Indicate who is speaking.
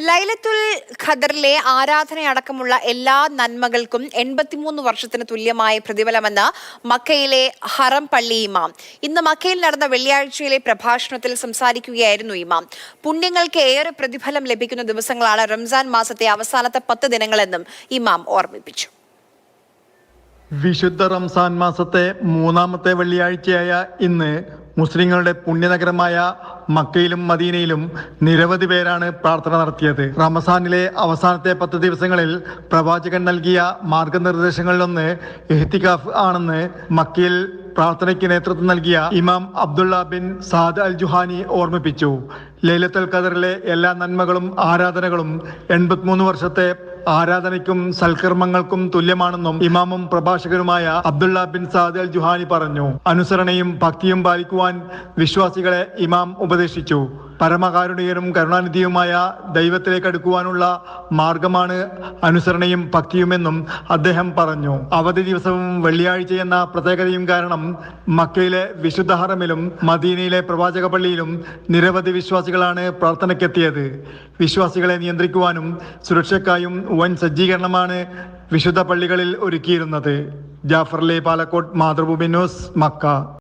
Speaker 1: ലൈലത്തുൽ ഖദറിലെ ആരാധനയടക്കമുള്ള എല്ലാ നന്മകൾക്കും 83 വർഷത്തിന് തുല്യമായ പ്രതിഫലമെന്ന് മക്കയിലെ ഹറം പള്ളി ഇമാം. ഇന്ന് മക്കയിൽ നടന്ന വെള്ളിയാഴ്ചയിലെ പ്രഭാഷണത്തിൽ സംസാരിക്കുകയായിരുന്നു ഇമാം. പുണ്യങ്ങൾക്ക് ഏറെ പ്രതിഫലം ലഭിക്കുന്ന ദിവസങ്ങളാണ് റംസാൻ മാസത്തെ അവസാനത്തെ 10 ദിനങ്ങളെന്നും ഇമാം ഓർമ്മിപ്പിച്ചു.
Speaker 2: വിശുദ്ധ റംസാൻ മാസത്തെ 3ാമത്തെ വെള്ളിയാഴ്ചയായ ഇന്ന് മുസ്ലിങ്ങളുടെ പുണ്യനഗരമായ മക്കയിലും മദീനയിലും നിരവധി പേരാണ് പ്രാർത്ഥന നടത്തിയത്. റമസാനിലെ അവസാനത്തെ 10 ദിവസങ്ങളിൽ പ്രവാചകൻ നൽകിയ മാർഗനിർദ്ദേശങ്ങളിലൊന്ന് ഇഹ്തികാഫ് ആണെന്ന് മക്കയിൽ പ്രാർത്ഥനയ്ക്ക് നേതൃത്വം നൽകിയ ഇമാം അബ്ദുള്ള ബിൻ സാദ് അൽ ജുഹാനി ഓർമ്മിപ്പിച്ചു. ലൈലത്തുൽ ഖദറിലെ എല്ലാ നന്മകളും ആരാധനകളും 83 വർഷത്തെ ആരാധനയ്ക്കും സൽക്കർമ്മങ്ങൾക്കും തുല്യമാണെന്നും ഇമാമും പ്രഭാഷകനുമായ അബ്ദുള്ള ബിൻ സാദ് അൽ ജുഹാനി പറഞ്ഞു. അനുസരണയും ഭക്തിയും പാലിക്കുവാൻ വിശ്വാസികളെ ഇമാം ഉപദേശിച്ചു. പരമകാരുണികനും കരുണാനിധിയുമായ ദൈവത്തിലേക്ക് അടുക്കുവാനുള്ള മാർഗമാണ് അനുസരണയും ഭക്തിയുമെന്നും അദ്ദേഹം പറഞ്ഞു. അവധി ദിവസവും വെള്ളിയാഴ്ച എന്ന പ്രത്യേകതയും കാരണം മക്കയിലെ വിശുദ്ധ ഹറമിലും മദീനയിലെ പ്രവാചക പള്ളിയിലും നിരവധി വിശ്വാസികളാണ് പ്രാർത്ഥനയ്ക്കെത്തിയത്. വിശ്വാസികളെ നിയന്ത്രിക്കുവാനും സുരക്ഷയ്ക്കായും വൻ സജ്ജീകരണമാണ് വിശുദ്ധ പള്ളികളിൽ ഒരുക്കിയിരുന്നത്. Jafar Ali Palakkode, Mathrubhumi news, Mecca.